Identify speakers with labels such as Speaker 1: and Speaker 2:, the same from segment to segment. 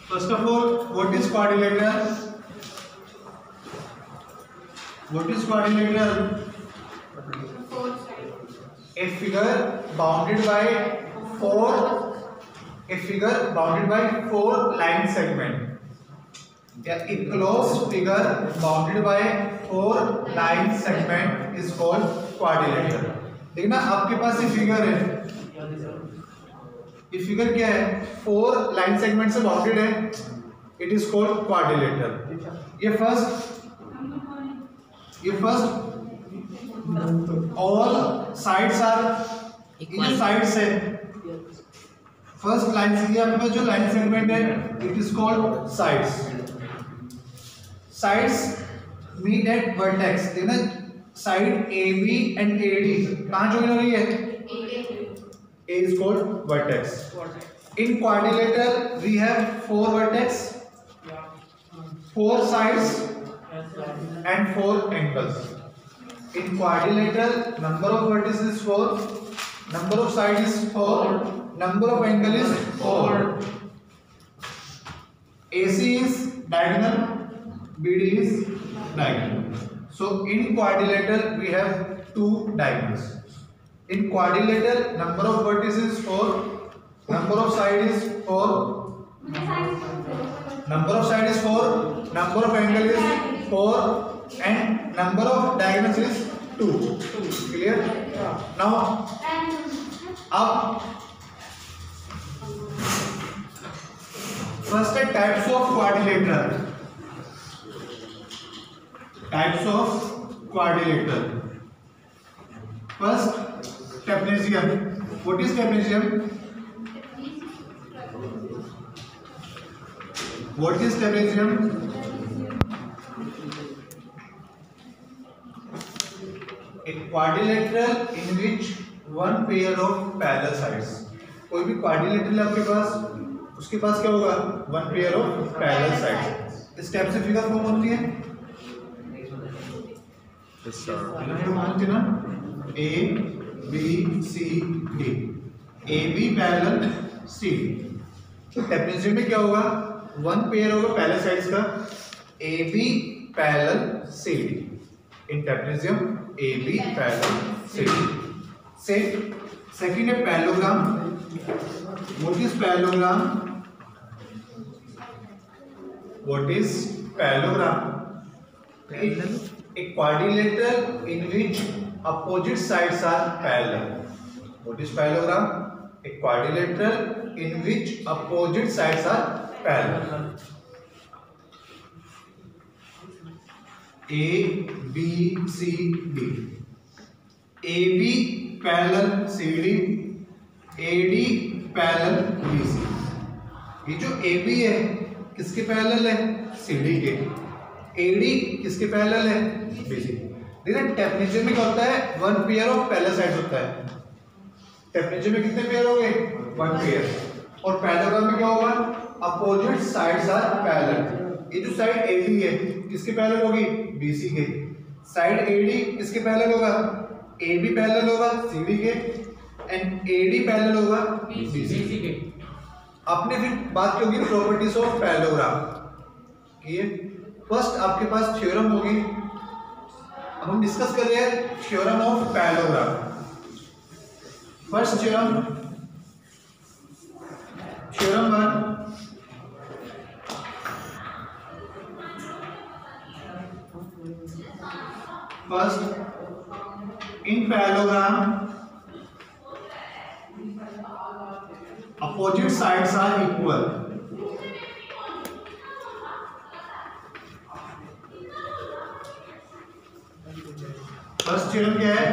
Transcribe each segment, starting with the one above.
Speaker 1: First of all, what is quadrilateral? What is quadrilateral? A figure bounded by four line segment. A closed figure bounded by four line segment is called quadrilateral. देखना आपके पास ये figure है, ये figure क्या है? Four line segment से bounded है, it is called quadrilateral. ये फर्स्ट ऑल साइड्स आर, ये जो साइड्स है, फर्स्ट लाइन से आपके पास जो लाइन सेगमेंट है it is called sides. Sides meet at vertex, देखना साइड AB एंड AD कहाँ ज्वाइन हो रही है? A is called vertex. In quadrilateral we have four vertex, four sides and four angles. In quadrilateral number of vertices is 4, number of sides is 4, number of angle is 4. AC is diagonal, BD is diagonal. So in quadrilateral we have two diagonals. In quadrilateral number of vertices is 4, number of side is 4, number of side is 4, number of angle is 4 and number of diagonals is 2. Clear? Now अब first types of quadrilateral. Types of quadrilateral. First, trapezium. What is trapezium? What is trapezium? A quadrilateral in which one pair of parallel sides. कोई भी quadrilateral है आपके पास, उसके पास क्या होगा? One pair of parallel sides. इस type से figure form होती है। होती है ना, A B C D, AB parallel CD। Trapezium में क्या होगा? वन पेयर होगा पैरेलल साइड्स का, AB parallel CD। In trapezium AB parallel CD। Second है parallelogram. What is parallelogram? What is parallelogram? A quadrilateral in which opposite sides are parallel. What is parallelogram? A quadrilateral in which opposite sides are parallel. A B C D. AB parallel CD, AD parallel BC. ये जो AB है किसके parallel है? CD के। AD किसके parallel है? BC। देखिए trapezium में क्या होता है? One pair of parallel sides होता है। ट्रेपेजियम में कितने पेयर हो गए? One pair. और पैरेललोग्राम में क्या होगा? Opposite sides are parallel. ये जो साइड AD है किसके पैरेलल होगी? BC के। साइड AD किसके पैरेलल होगा? AB पैरेलल होगा CD के एंड AD पैरेलल होगा BC के। आपने फिर बात की होगी प्रॉपर्टीज ऑफ पैरेललोग्राम। ये फर्स्ट आपके पास थ्योरम होगी। अब हम डिस्कस कर रहे हैं theorem of parallelogram. First theorem, theorem 1, first in parallelogram opposite sides are equal. First theorem क्या है?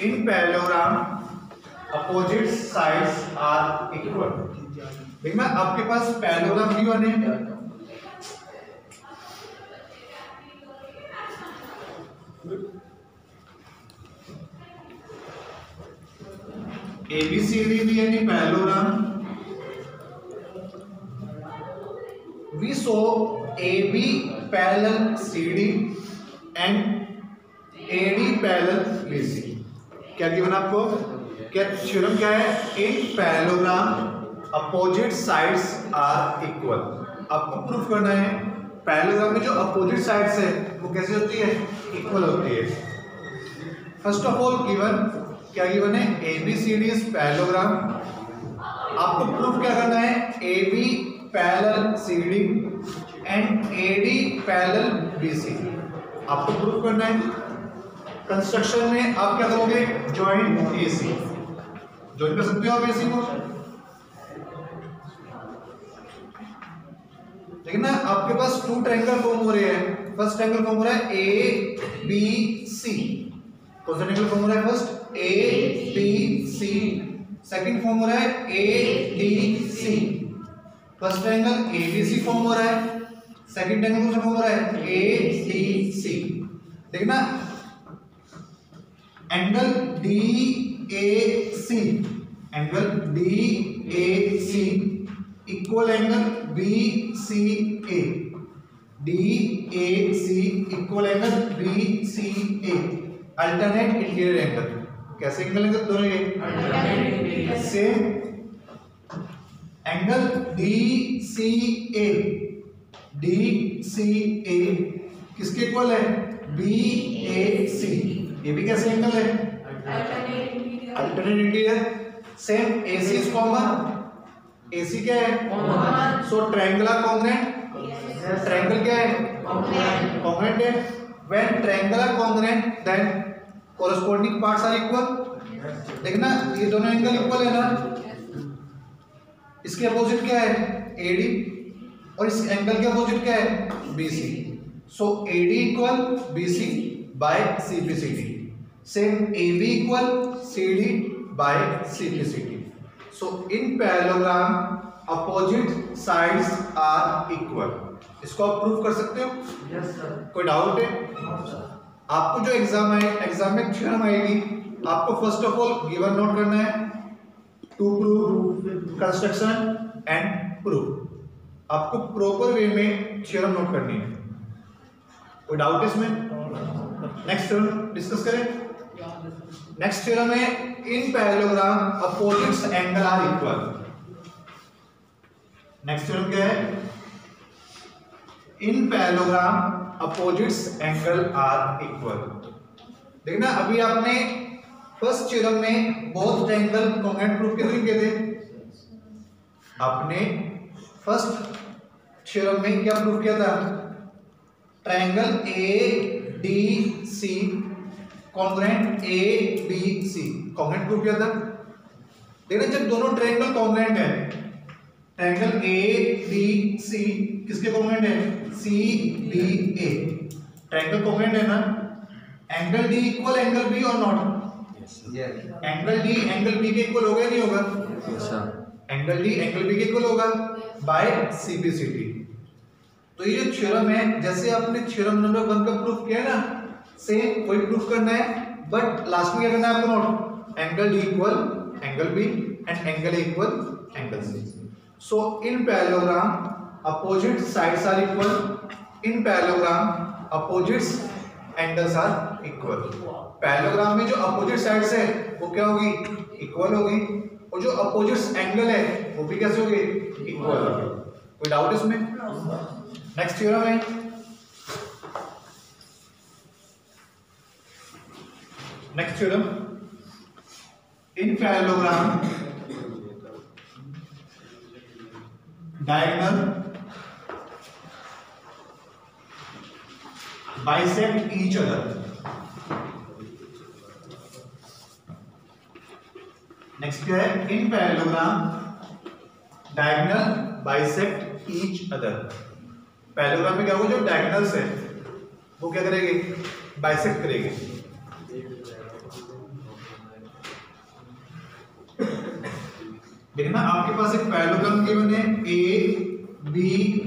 Speaker 1: In parallelogram opposite sides are equal. देखना आपके पास पैरेललोग्राम भी बने, ABCD भी है नहीं parallelogram. We saw AB parallel CD and AD parallel BC। क्या गिवन आपको? क्या थ्योरम क्या है? In parallelogram opposite sides are equal. आपको प्रूफ करना है पैरेललोग्राम में जो अपोजिट साइड्स है वो कैसे होती है? इक्वल होती है। फर्स्ट ऑफ ऑल गिवन क्या गिवन है? ABCD is parallelogram. आपको प्रूफ क्या करना है? AB parallel CD and AD parallel BC। आपको प्रूफ करना है। कंस्ट्रक्शन में आप क्या करोगे? Join AC। ज्वाइन कर सकते हो आप AC को, लेकिन ना आपके पास टू ट्रायंगल फॉर्म हो रहे हैं। फर्स्ट ट्रायंगल फॉर्म हो रहा है ABC। कौन सा ट्रायंगल फॉर्म हो रहा है? First ABC। सेकंड फॉर्म हो रहा है ADC। First triangle ABC form हो रहा है, सेकंड ट्रायंगल कौन सा फॉर्म हो रहा है? ADC। देखना angle DAC, angle DAC equal angle BCA, DAC equal angle BCA, alternate interior angle. कैसे एंगल है दोनों ये? सेम एंगल DCA, DCA किसके इक्वल है? BAC। ये भी कैसे एंगल है? Alternate interior. Same AC is common. AC क्या है? सो ट्रायंगुलर कॉन्ग्रुएंट। ट्रायंगल क्या है? कॉन्ग्रुएंट है। When triangle are congruent then corresponding parts are equal. देखना ये दोनों एंगल इक्वल है ना। इसके अपोजिट क्या है? AD और इस एंगल के अपोजिट क्या है? BC। So AD equal BC by CPCD। Same AB equal CD by CPCD। So in parallelogram opposite sides are equal। इसको आप प्रूव कर सकते हो? Yes sir. कोई डाउट है? आपको जो एग्जाम में थ्योरम आएगी, आपको first of all given note करना है, to prove, construction and proof. आपको प्रॉपर वे में थ्योरम नोट करनी है। कोई डाउट है इसमें? नेक्स्ट थ्योरम डिस्कस करें। नेक्स्ट थ्योरम है in parallelogram opposites angle are equal. Next theorem क्या है? In parallelogram opposites angle are equal. देखना अभी आपने फर्स्ट थ्योरम में बोथ ट्रायंगल कॉन्ग्रुएंट प्रूफ कैसे किए थे? आपने फर्स्ट थ्योरम में क्या प्रूफ किया था? Triangle ADC congruent ABC congruent proof किया था। देखना जब दोनों ट्रायंगल कॉन्ग्रुएंट है, ट्रायंगल ABC किसके कॉन्ग्रुएंट है? CBA। ट्रायंगल कॉन्ग्रुएंट है ना। Angle D equal angle B और not? Angle D angle B के इक्वल होगा नहीं होगा? एंगल D एंगल B के इक्वल होगा बाय CPCD। तो ये जो थ्योरम है, जैसे आपने थ्योरम नंबर 1 का प्रूफ किया ना, सेम वही प्रूफ करना है, बट लास्ट में क्या करना है आपको? Note angle D equal angle B and angle A equal angle C। So in parallelogram opposite sides are equal. In parallelogram opposites angles are equal. Parallelogram में जो अपोजिट साइड्स है वो क्या होगी? इक्वल होगी, और जो अपोजिट एंगल है वो भी कैसे होगी? इक्वल होगी। कोई डाउट इसमें? नेक्स्ट थ्योरम है next theorem in parallelogram diagonal bisect each other. Next क्या है? In parallelogram diagonal bisect each other. Parallelogram में क्या होगा? जो डायगोनल्स है वो क्या करेंगे? बाइसेक्ट करेंगे। देखना आपके पास एक पैरेललोग्राम गिवन है ABCD।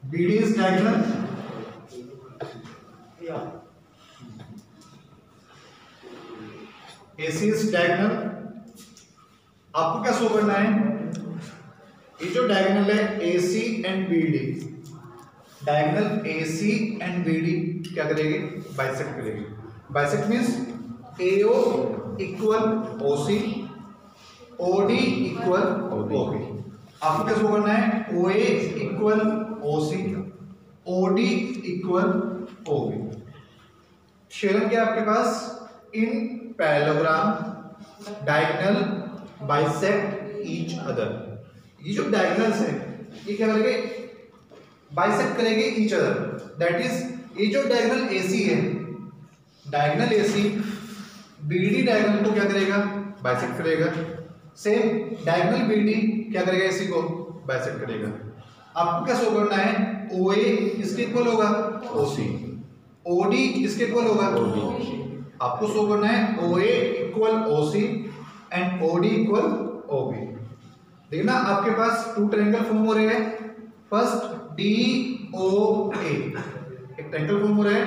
Speaker 1: BD is diagonal, AC is diagonal. आपको क्या शो करना है? ये जो डायगोनल है AC and BD, diagonal AC and BD क्या करेगी? बाइसेक्ट करेगी। Bisect means AO equal OC, OD equal OB। आपको क्या शो करना है? OA equal OC, OD equal OB। Sharing क्या है आपके पास? In parallelogram diagonal bisect each other. ये जो डायगोनल्स है ये क्या करेंगे? बाइसेक्ट करेंगे ईच अदर। दैट इज ये जो डायगोनल AC है, डायगोनल AC BD डायगोनल को क्या करेगा? बाइसेक्ट करेगा। सेम डायगोनल BD क्या करेगा? AC को बाइसेक्ट करेगा। आपको क्या शो करना है? OA किसके इक्वल होगा? OC, OD किसके इक्वल होगा? OB। आपको शो करना है OA equal OC and OD equal OB। देखना आपके पास टू ट्रायंगल फॉर्म हो रहे हैं। फर्स्ट DOA, एक ट्रायंगल फॉर्म हो रहा है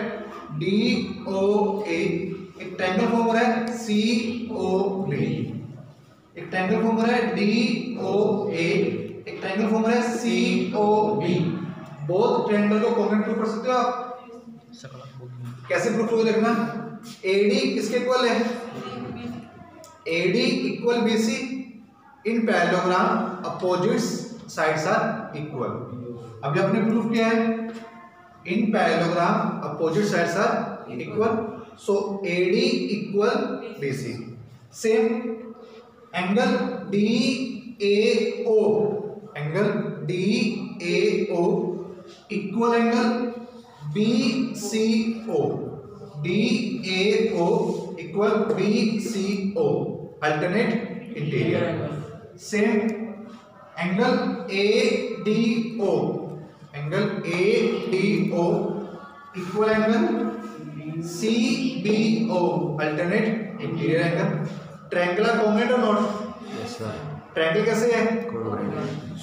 Speaker 1: DOA, एक ट्रायंगल फॉर्म हो रहा है COB, एक ट्रायंगल फॉर्म हो रहा है DOA, एक ट्रायंगल फॉर्म हो रहा है COB। बोथ ट्रायंगल को कॉन्ग्रुएंट प्रूव कर सकते हो आप। कैसे प्रूफ करोगे? देखना AD किसके इक्वल है? AD equal BC in parallelogram opposites sides are equal. अभी आपने प्रूफ किया है in parallelogram opposite sides are equal, so AD equal BC। Same angle DAO, angle DAO equal angle BCO, DAO equal BCO, alternate interior. Same angle ADO, angle ADO equal angle CBO, alternate interior angle. Triangle are congruent और not? Yes sir. Triangle कैसे है? Congruent.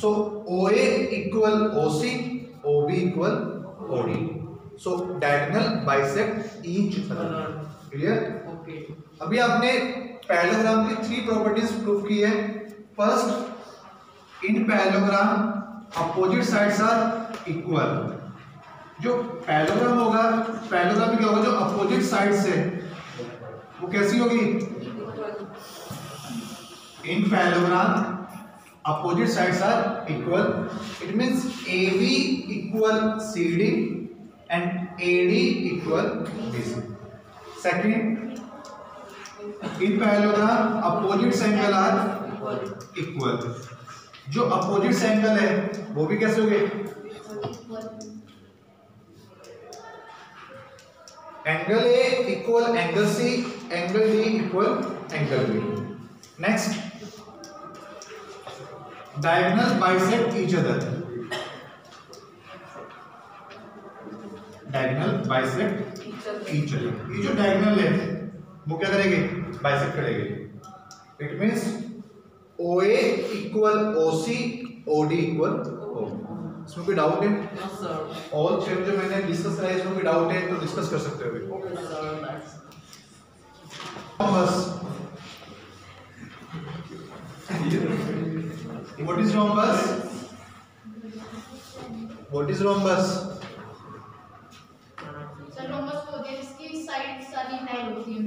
Speaker 1: So OA equal OC, OB equal OD, सो diagonal bisect each other. Clear? Okay. अभी आपने parallelogram की 3 properties prove की है। First, in parallelogram opposite sides are equal. जो parallelogram होगा, पैरेललोग्राम में क्या होगा? जो अपोजिट साइड्स है वो कैसी होगी? In parallelogram opposite sides are equal. It means AB equal CD and AD equal BC. Second, in parallelogram opposites angle are equal. जो opposites angle है वो भी कैसे होंगे? Angle A equal angle C, angle D equal angle B। Next, diagonal bisect each other. Diagonal bisect each other. ये जो diagonal है वो क्या करेंगे? बाइसेक्ट करेंगे। It means OA equal OC, OD equal OB। इसमें कोई डाउट है? Yes sir. ऑल 6 जो मैंने डिस्कस कराया इसमें कोई डाउट है तो डिस्कस कर सकते हो। Okay sir. बस what is rhombus? What is rhombus?
Speaker 2: Sir rhombus वो जिसकी साइड सारी इक्वल होती है।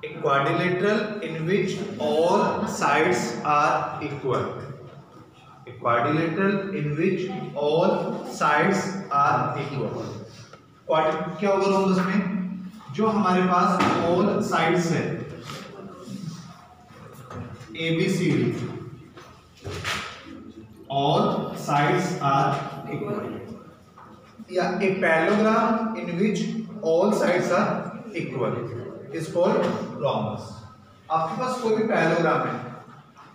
Speaker 1: A quadrilateral in which all sides are equal. A quadrilateral in which all sides are equal. क्या होगा rhombus में? जो हमारे पास all sides है ABCD, all sides are equal. या a parallelogram in which all sides are equal is called rhombus. आपके पास कोई भी पैरेललोग्राम है,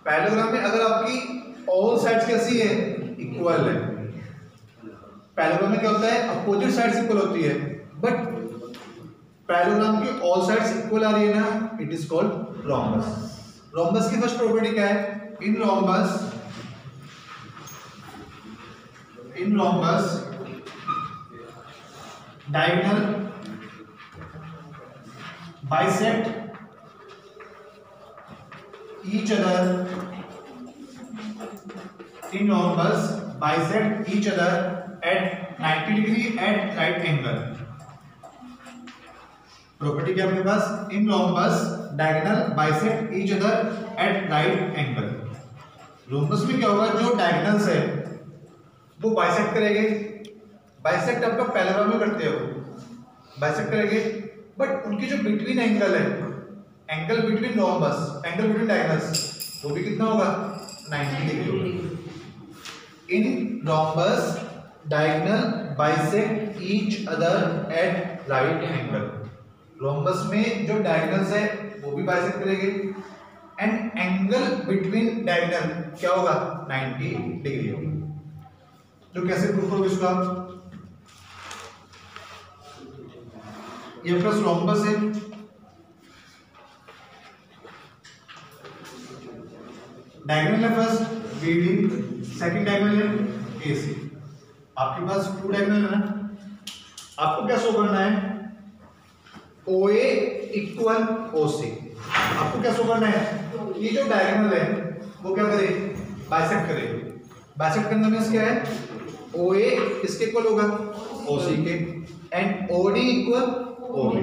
Speaker 1: पैरेललोग्राम में अगर आपकी ऑल साइड्स कैसी है? इक्वल है। पैरेललोग्राम में क्या होता है? अपोजिट साइड्स इक्वल होती है, बट पैरेललोग्राम की ऑल साइड्स इक्वल आ रही है ना, it is called rhombus. rhombus की फर्स्ट प्रॉपर्टी क्या है? इन rhombus diagonal bisect each other. In rhombus bisect each other at 90 degree at right angle. Property क्या आपके पास, in rhombus diagonal bisect each other at right angle. Rhombus में क्या होगा, जो डायगोनल्स है वो बाइसेक्ट करेंगे। बाइसेक्ट आपका पैरेलल में करते हो, बाइसेक्ट करेंगे, बट उनकी जो बिटवीन एंगल है, angle between rhombus, angle between diagonals, वो भी कितना होगा, 90 डिग्री होगा। In rhombus diagonal bisect each other at right angle. Rhombus में जो डायगोनल्स है वो भी बाइसेक्ट करेंगे एंड एंगल बिटवीन डायगोनल क्या होगा, 90 डिग्री होगा। तो कैसे प्रूफ करोगे इसका, ये प्लस रोम्बस है, डायगोनल है फर्स्ट बीडी, सेकंड डायगोनल है एसी। आपके पास टू डायगोनल है ना, आपको क्या शो करना है, OA इक्वल OC। आपको क्या शो करना है, ये जो डायगोनल है वो क्या करे, बाइसेक्ट करे। बाइसेक्ट करने में क्या है, OA किसके इक्वल होगा, OC के, and OD equal OB।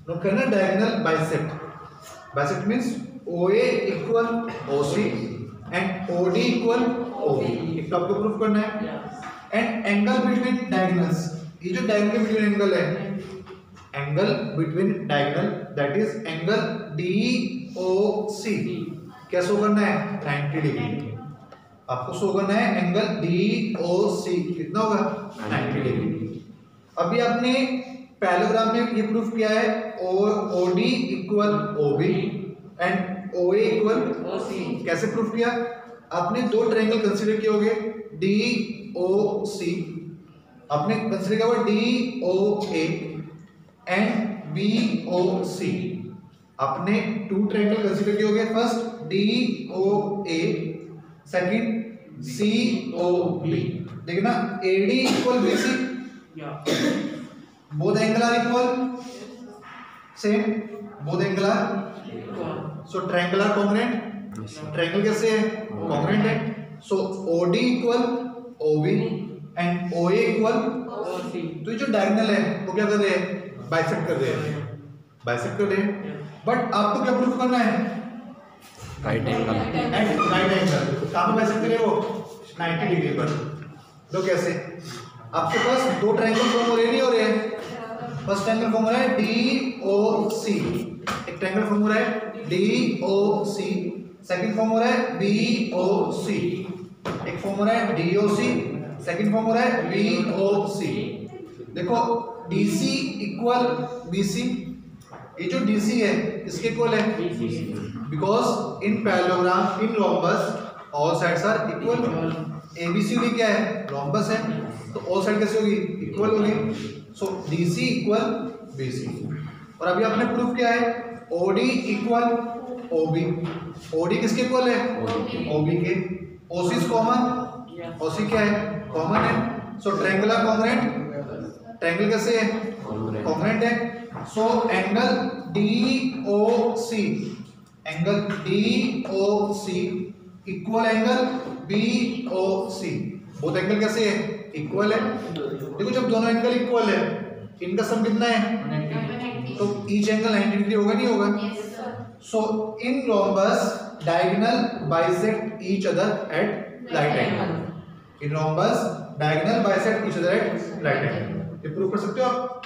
Speaker 1: Note करना, diagonal bisect, bisect means OA equal OC and OD equal OB। एक तो आपको प्रूफ करना है। एंड एंगल बिटवीन डायगोनल्स, ये जो डायगोनल बिटवीन एंगल है, angle between diagonal that is angle DOC, क्या शो करना है, 90 डिग्री। आपको शो करना है एंगल DOC कितना होगा, 90 डिग्री। अभी आपने पैरेललोग्राम में ये प्रूफ किया है, OD equal OB and OA equal OC। कैसे प्रूफ किया, आपने दो ट्रायंगल कंसीडर किए होंगे, DOC, आपने कंसीडर किया हुआ DOA एंड BOC। आपने टू ट्रायंगल कंसीडर किए होंगे, फर्स्ट DOA, सेकंड COB। देखना AD equal BC, both angle are equal, same, both angle are, so triangle are congruent. Triangle कैसे है, कॉन्ग्रुएंट है। So OD equal OB and OA equal OC। तो ये जो diagonal है वो क्या कर रहे हैं, बाइसेक्ट कर रहे हैं, बाइसेक्ट कर रहे हैं। बट आपको क्या प्रूफ करना है,
Speaker 3: right angle,
Speaker 1: at right angle. कहाँ पे बाइसेक्ट करे वो, 90 डिग्री पर। तो कैसे, आपके पास दो ट्रायंगल फॉर्म हो रहे नहीं हो रहे हैं। फर्स्ट ट्रायंगल फॉर्म हो रहा है DOC, एक ट्रायंगल फॉर्म हो रहा है DOC, सेकंड फॉर्म हो रहा है BOC, एक फॉर्म हो रहा है DOC, सेकंड फॉर्म हो रहा है BOC। देखो DC इक्वल BC, ये जो DC है इसके इक्वल है, because in parallelogram in rhombus all sides are equal. ABCD क्या है, रोम्बस है, तो ऑल साइड कैसे होगी, इक्वल होगी। सो DC इक्वल BC। और अभी आपने प्रूफ किया है OD इक्वल OB। OD किसके इक्वल है, OB के। OC इज कॉमन, OC क्या है, कॉमन है। सो ट्रायंगल आर कॉन्ग्रुएंट, ट्रायंगल कैसे है, कॉन्ग्रुएंट है। So angle DOC, angle DOC equal angle BOC, both angle कैसे है, इक्वल है। देखो जब दोनों एंगल इक्वल है, इनका सम कितना है, तो ईच एंगल 90 डिग्री होगा नहीं होगा। So in rhombus diagonal bisect each other at right angle. In rhombus diagonal bisect each other at right angle. ये प्रूव कर सकते हो आप।